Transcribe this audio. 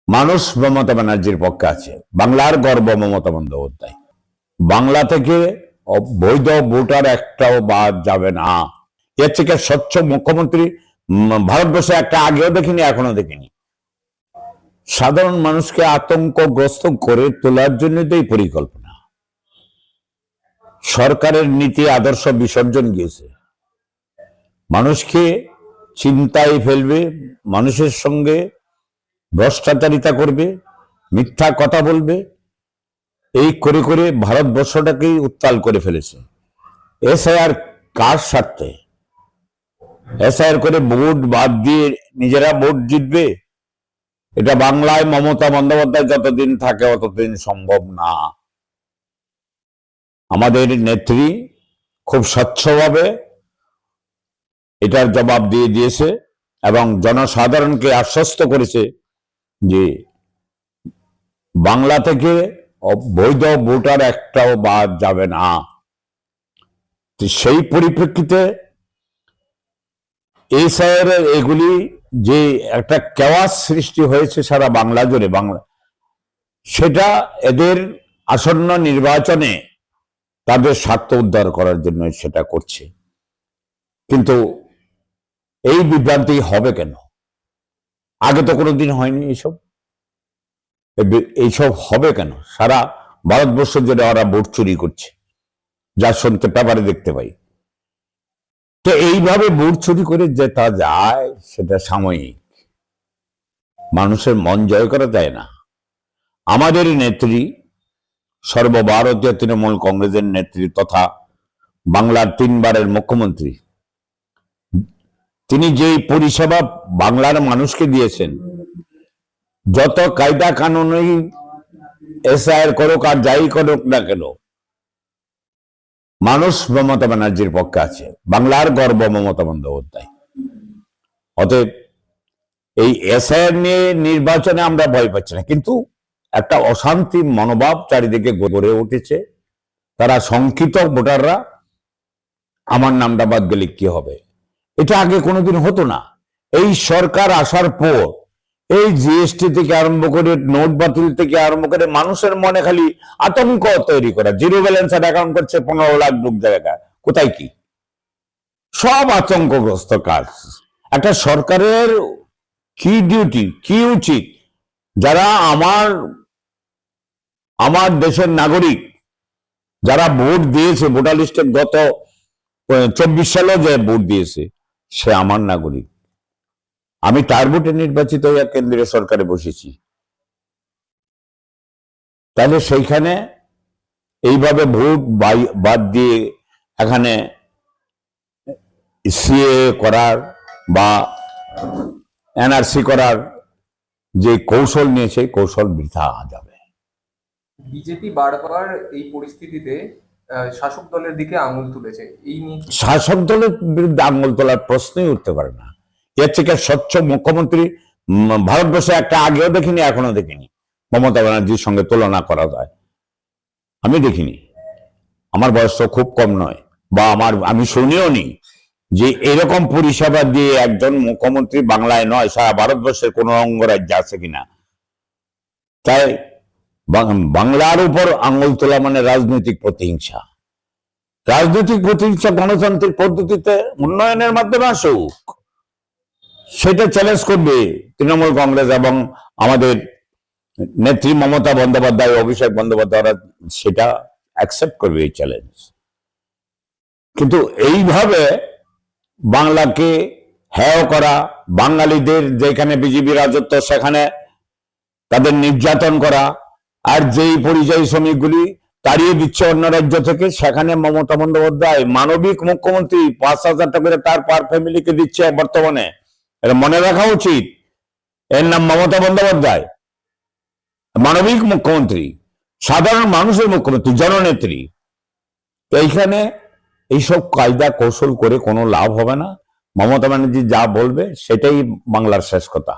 মানুষ মমতা ব্যানার্জির পক্ষে আছে। বাংলার গর্ব মমতা বন্দ্যোপাধ্যায়। বাংলা থেকে বৈধ ভোটার একটাও বাদ যাবে না। এর থেকে স্বচ্ছ মুখ্যমন্ত্রী ভারতবর্ষে একটা আগেও দেখিনি, এখনো দেখিনি। সাধারণ মানুষকে আতঙ্কগ্রস্ত করে তোলার জন্য তো এই পরিকল্পনা। সরকারের নীতি আদর্শ বিসর্জন গিয়েছে, মানুষকে চিন্তায় ফেলবে, মানুষের সঙ্গে ভ্রষ্টাচারিতা করবে, মিথ্যা কথা বলবে, এই করে করে ভারতবর্ষটাকেই উত্তাল করে ফেলেছে। এসআইআর কার স্বার্থে? এসআইআর করে ভোট বাদ দিয়ে নিজেরা ভোট জিতবে? এটা বাংলায় মমতা বন্দ্যোপাধ্যায় যতদিন থাকে ততদিন সম্ভব না। আমাদের নেত্রী খুব স্বচ্ছভাবে এটার জবাব দিয়ে দিয়েছে এবং জনসাধারণকে আশ্বস্ত করেছে যে বাংলা থেকে বৈধ ভোটার একটাও বাদ যাবে না। সেই পরিপ্রেক্ষিতে এই স্যারের এগুলি যে একটা কেওয়াস সৃষ্টি হয়েছে সারা বাংলা জুড়ে, সেটা এদের আসন্ন নির্বাচনে তাদের স্বার্থ উদ্ধার করার জন্য সেটা করছে। কিন্তু এই বিভ্রান্তি হবে কেন? আগে তো কোনোদিন হয়নি এইসব হবে কেন? সারা ভারতবর্ষ জুড়ে ওরা ভোট চুরি করছে, যা শুনতে পেপারে দেখতে পাই। তো এইভাবে ভোট চুরি করে যেটা যায় সেটা সাময়িক, মানুষের মন জয় করা যায় না। আমাদের নেত্রী, সর্বভারতীয় তৃণমূল কংগ্রেসের নেত্রী তথা বাংলার 3 বারের মুখ্যমন্ত্রী, তিনি যেই পরিষেবা বাংলার মানুষকে দিয়েছেন, যত কায়দা কানুনই এসআইআর করুক আর যাই করুক না কেন, মানুষ মমতা ব্যানার্জির পক্ষে আছে। বাংলার গর্ব মমতা বন্দ্যোপাধ্যায়। অতএব এই এসআইআর নিয়ে নির্বাচনে আমরা ভয় পাচ্ছি না, কিন্তু একটা অশান্তি মনোভাব চারিদিকে গড়ে উঠেছে। তারা শঙ্কিত ভোটাররা, আমার নামটা বাদ গেলে কি হবে? এটা আগে কোনোদিন হতো না। এই সরকার আসার পর এই জিএসটি থেকে আরম্ভ করে, নোট বাতিল থেকে আরম্ভ করে, মানুষের মনে খালি আতঙ্ক তৈরি করা। জিরো ব্যালেন্সের অ্যাকাউন্ট করছে 15 লাখ লোক জায়গায়, কোথায় কি? সব আতঙ্কগ্রস্ত কাজ। একটা সরকারের কি ডিউটি, কি উচিত? যারা আমার দেশের নাগরিক, যারা ভোট দিয়েছে, ভোটার লিস্টে গত 24 সালে যে ভোট দিয়েছে, সে আমার নাগরিক। আমি তার ভোটে নির্বাচিত হয়ে কেন্দ্রীয় সরকারে বসেছি। তাহলে সেইখানে এইভাবে ভোট বাদ দিয়ে এখানে সিএ করার বা এনআরসি করার যে কৌশল নিয়েছে, কৌশল বৃথা যাবে। বিজেপি বারবার এই পরিস্থিতিতে শাসক দলের দিকে আঙুল তুলেছে। এই নিয়ে শাসক দলের বিরুদ্ধে আঙুল তোলার প্রশ্নই উঠতে পারে না। এর থেকে স্বচ্ছ মুখ্যমন্ত্রী ভারতবর্ষে একটা আগেও দেখিনি, এখনো দেখিনি। মমতা ব্যানার্জির সঙ্গে তুলনা করা যায়, আমি দেখিনি। আমার বয়স তো খুব কম নয়, বা আমি শুনিও নি যে এরকম পরিষেবা দিয়ে একজন মুখ্যমন্ত্রী বাংলায় নয়, সারা ভারতবর্ষের কোন অঙ্গরাজ্যে আছে কিনা। তাই বাংলার উপর আঙুল তোলা মানে রাজনৈতিক প্রতিহিংসা। রাজনৈতিক প্রতিহিংসা গণতান্ত্রিক পদ্ধতিতে উন্নয়নের মাধ্যমে আসুক, সেটা চ্যালেঞ্জ করবে তৃণমূল কংগ্রেস এবং আমাদের নেত্রী মমতা বন্দ্যোপাধ্যায়, অভিষেক বন্দ্যোপাধ্যায়, সেটা অ্যাকসেপ্ট করবে এই চ্যালেঞ্জ। কিন্তু এইভাবে বাংলাকে হেয় করা, বাঙালিদের যেখানে বিজেপি রাজত্ব সেখানে তাদের নির্যাতন করা, আর যেই পরিযায়ী শ্রমিকগুলি তাড়িয়ে দিচ্ছে অন্য রাজ্য থেকে, সেখানে মমতা বন্দ্যোপাধ্যায় মানবিক মুখ্যমন্ত্রী 5,000 টাকা করে তার পার ফ্যামিলিকে দিচ্ছে বর্তমানে। এটা মনে রাখা উচিত। এর নাম মমতা বন্দ্যোপাধ্যায়, মানবিক মুখ্যমন্ত্রী, সাধারণ মানুষের মুখ্যমন্ত্রী, জননেত্রী। এইখানে এইসব কায়দা কৌশল করে কোনো লাভ হবে না। মমতা ব্যানার্জি যা বলবে সেটাই বাংলার শেষ কথা।